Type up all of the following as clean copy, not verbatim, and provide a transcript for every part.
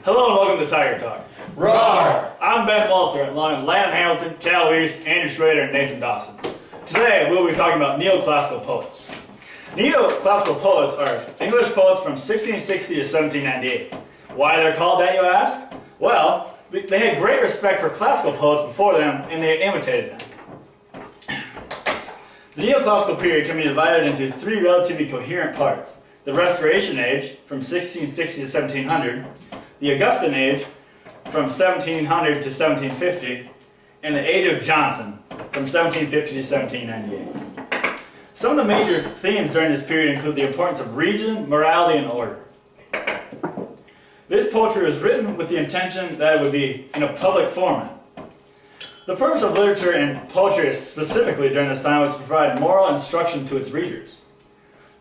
Hello and welcome to Tiger Talk. Roar! I'm Ben Walter, along with Landon Hamilton, Cal Weiss, Andrew Schrader, and Nathan Dawson. Today we'll be talking about Neoclassical poets. Neoclassical poets are English poets from 1660 to 1798. Why they're called that, you ask? Well, they had great respect for classical poets before them, and they imitated them. The Neoclassical period can be divided into three relatively coherent parts: the Restoration Age, from 1660 to 1700, the Augustan Age, from 1700 to 1750, and the Age of Johnson, from 1750 to 1798. Some of the major themes during this period include the importance of region, morality, and order. This poetry was written with the intention that it would be in a public format. The purpose of literature and poetry specifically during this time was to provide moral instruction to its readers.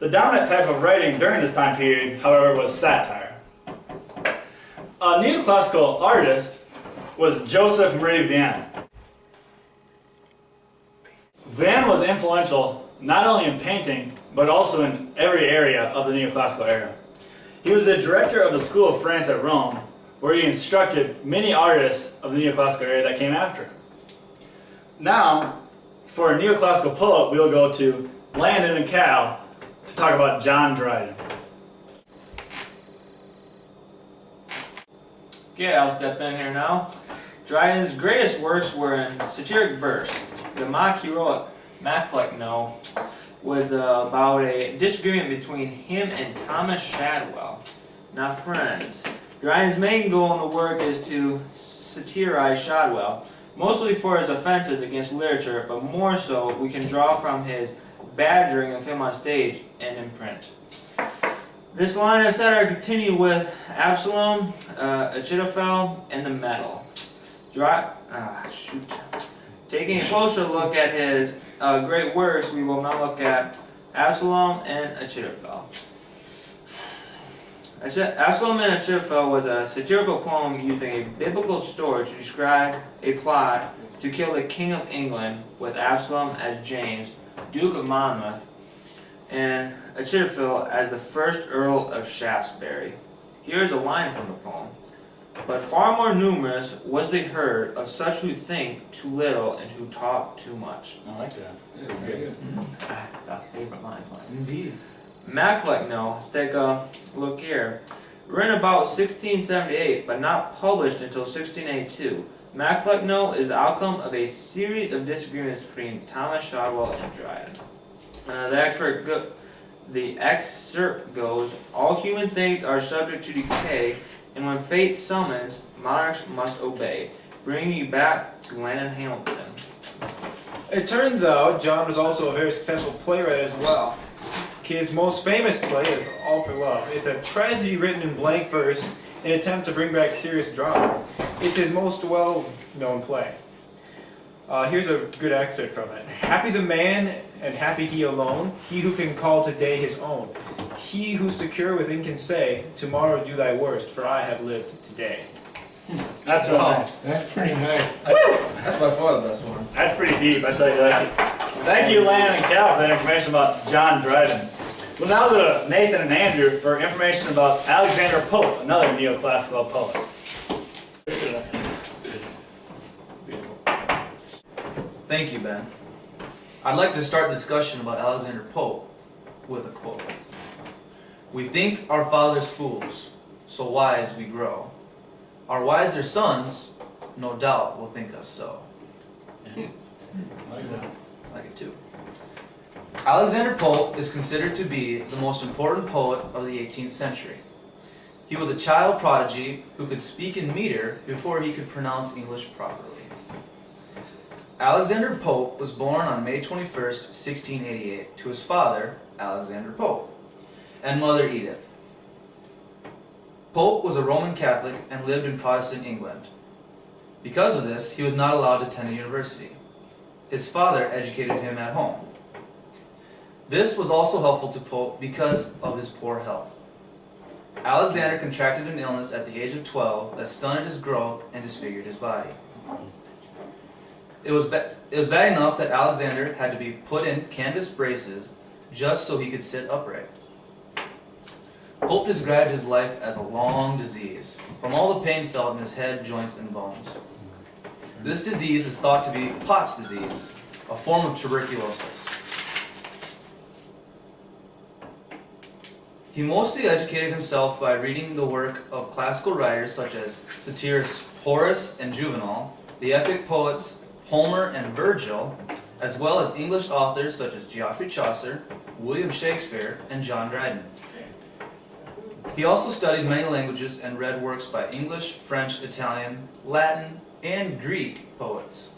The dominant type of writing during this time period, however, was satire. A neoclassical artist was Joseph Marie Vienne. Vienne was influential not only in painting, but also in every area of the neoclassical era. He was the director of the School of France at Rome, where he instructed many artists of the neoclassical era that came after him. Now, for a neoclassical poet, we'll go to Landon and Cal to talk about John Dryden. Okay, I'll step in here now. Dryden's greatest works were in satiric verse. The mock heroic Macflecknoe was about a disagreement between him and Thomas Shadwell. Now friends, Dryden's main goal in the work is to satirize Shadwell, mostly for his offenses against literature, but more so we can draw from his badgering of him on stage and in print. This line of satire continued with Absalom, Achitophel, and the Medal. Taking a closer look at his great works, we will now look at Absalom and Achitophel. Absalom and Achitophel was a satirical poem using a biblical story to describe a plot to kill the King of England, with Absalom as James, Duke of Monmouth, and Achitophel as the first Earl of Shaftesbury. Here is a line from the poem. But far more numerous was the herd of such who think too little and who talk too much. I like that. That's very good. That's a favorite line. Indeed. Macflecknoe, let's take a look here. Written about 1678, but not published until 1682. Macflecknoe is the outcome of a series of disagreements between Thomas Shadwell and Dryden. The excerpt goes, all human things are subject to decay, and when fate summons, monarchs must obey. Bringing you back to Landon Hamilton. It turns out John was also a very successful playwright as well. His most famous play is All for Love. It's a tragedy written in blank verse in an attempt to bring back serious drama. It's his most well-known play. Here's a good excerpt from it. Happy the man, and happy he alone, he who can call today his own. He who secure within can say, tomorrow do thy worst, for I have lived today. That's really nice. That's pretty nice. That's by far the best one. That's pretty deep, I tell you that. Thank you, Landon and Cal, for that information about John Dryden. We'll now go to Nathan and Andrew for information about Alexander Pope, another neoclassical poet. Thank you, Ben. I'd like to start discussion about Alexander Pope with a quote. We think our fathers fools, so wise we grow. Our wiser sons, no doubt, will think us so. I like it too. Alexander Pope is considered to be the most important poet of the 18th century. He was a child prodigy who could speak in meter before he could pronounce English properly. Alexander Pope was born on May 21st, 1688, to his father, Alexander Pope, and mother Edith. Pope was a Roman Catholic and lived in Protestant England. Because of this, he was not allowed to attend a university. His father educated him at home. This was also helpful to Pope because of his poor health. Alexander contracted an illness at the age of 12 that stunted his growth and disfigured his body. It was bad enough that Alexander had to be put in canvas braces just so he could sit upright. Pope described his life as a long disease, from all the pain felt in his head, joints, and bones. This disease is thought to be Pott's disease, a form of tuberculosis. He mostly educated himself by reading the work of classical writers such as satirists Horace and Juvenal, the epic poets Homer and Virgil, as well as English authors such as Geoffrey Chaucer, William Shakespeare, and John Dryden. He also studied many languages and read works by English, French, Italian, Latin, and Greek poets.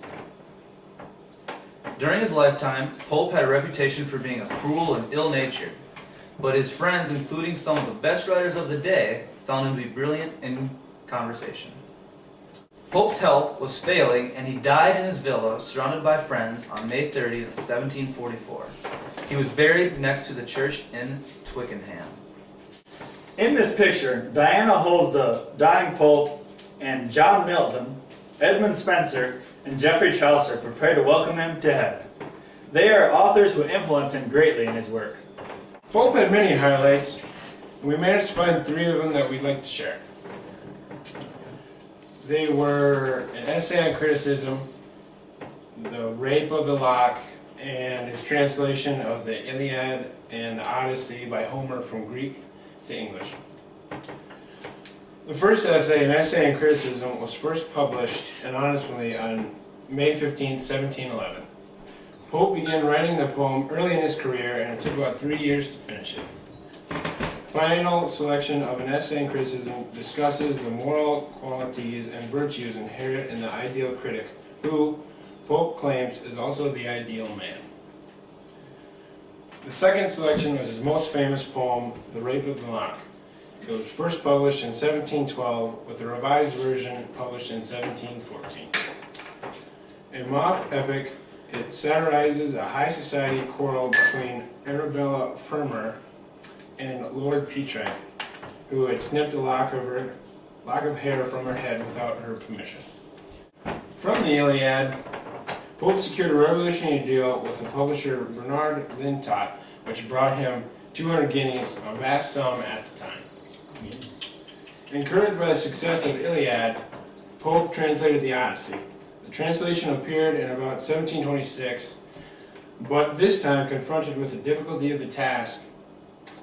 During his lifetime, Pope had a reputation for being a cruel and ill-natured, but his friends, including some of the best writers of the day, found him to be brilliant in conversation. Pope's health was failing, and he died in his villa, surrounded by friends, on May 30th, 1744. He was buried next to the church in Twickenham. In this picture, Diana holds the dying Pope, and John Milton, Edmund Spenser, and Geoffrey Chaucer prepare to welcome him to heaven. They are authors who influenced him greatly in his work. Pope had many highlights, and we managed to find 3 of them that we'd like to share. They were an essay on criticism, the rape of the lock, and his translation of the Iliad and the Odyssey by Homer from Greek to English. The first essay, an essay on criticism, was first published anonymously on May 15, 1711. Pope began writing the poem early in his career, and it took about 3 years to finish it. Final selection of an essay on criticism discusses the moral qualities and virtues inherent in the ideal critic, who, Pope claims, is also the ideal man. The second selection was his most famous poem, The Rape of the Lock. It was first published in 1712, with a revised version published in 1714. A mock epic, it satirizes a high society quarrel between Arabella Fermor and Lord Petre, who had snipped a lock of hair from her head without her permission. From the Iliad, Pope secured a revolutionary deal with the publisher Bernard Lintot, which brought him 200 guineas, a vast sum at the time. Encouraged by the success of Iliad, Pope translated the Odyssey. The translation appeared in about 1726, but this time, confronted with the difficulty of the task,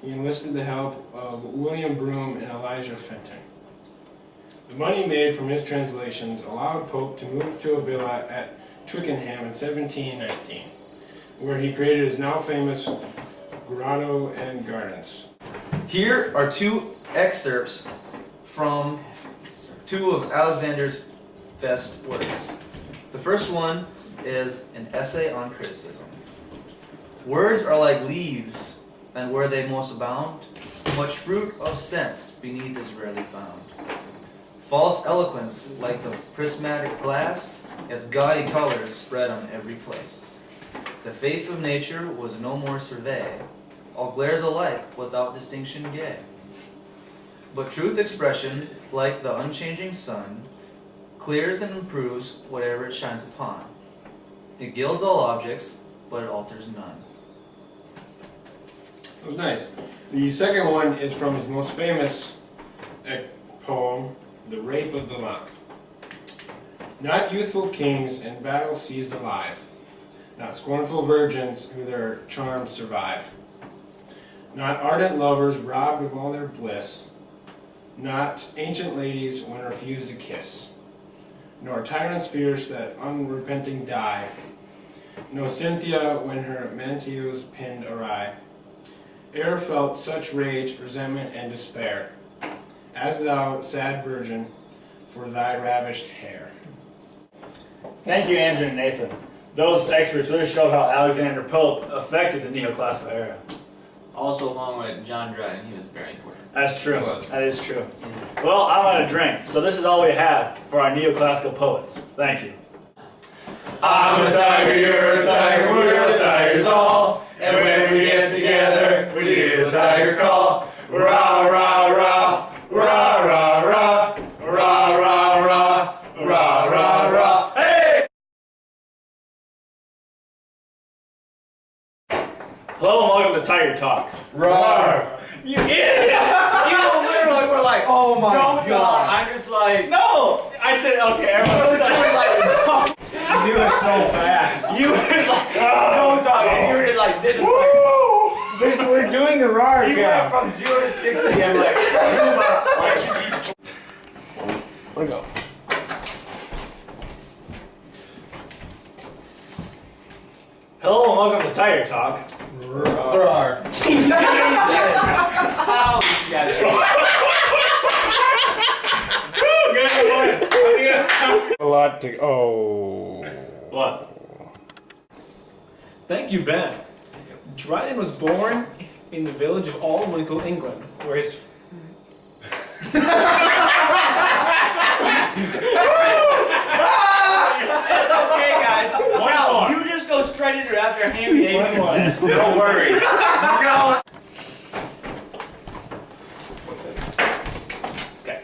he enlisted the help of William Broome and Elijah Fenton. The money made from his translations allowed Pope to move to a villa at Twickenham in 1719, where he created his now famous grotto and gardens. Here are 2 excerpts from 2 of Alexander's best works. The first one is an essay on criticism. Words are like leaves, and where they most abound, much fruit of sense beneath is rarely found. False eloquence, like the prismatic glass, its gaudy colors spread on every place. The face of nature was no more survey, all glares alike without distinction gay. But truth expression, like the unchanging sun, clears and improves whatever it shines upon. It gilds all objects, but it alters none. It was nice. The second one is from his most famous poem, The Rape of the Lock. Not youthful kings in battle seized alive, not scornful virgins who their charms survive, not ardent lovers robbed of all their bliss, not ancient ladies when refused a kiss, nor tyrants fierce that unrepenting die, no Cynthia when her mantios pinned awry, e'er felt such rage, resentment, and despair, as thou, sad virgin, for thy ravished hair. Thank you, Andrew and Nathan. Those experts really show how Alexander Pope affected the Neoclassical era. Also, along with John Dryden, he was very important. That's true. That is true. Well, I'm on a drink, so this is all we have for our Neoclassical poets. Thank you. I'm a tiger, you're a tiger, we're the tigers all. And when we get together, we do the tiger call. Rah, rah, rah, rah, rah, rah, rah, rah, rah, rah, rah, rah. Hey! Hello and welcome to Tiger Talk. Roar! You idiot! were like, Oh my don't God. talk. I'm just like, No! I said, okay, everyone you were like, don't. You knew it so fast. You were like, don't talk. And you were just like, this is like, We're doing the roar you went from 0 to 60. I'm like, Where'd it go? Hello and welcome to Tire Talk. Roar. how did you get it? A lot to. Oh. What? Thank you, Ben. Dryden was born in the village of Aldwinkle, England, where his It's okay, guys. Cal, more. you just go straight into it after Hammy aces One more. this. No worries. No. Okay.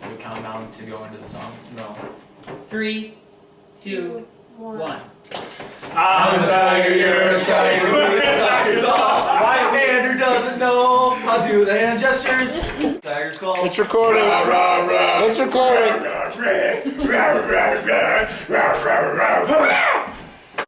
Do we count down to go into the song? no. 3, 2, 1. I'm a tiger, you're a tiger, we're the tigers all. Right hand who doesn't know how to do the hand gestures. Tiger call. It's recording. Rah, rah, rah. It's recording. Rah, rah, rah, rah, rah, rah, rah, rah, rah.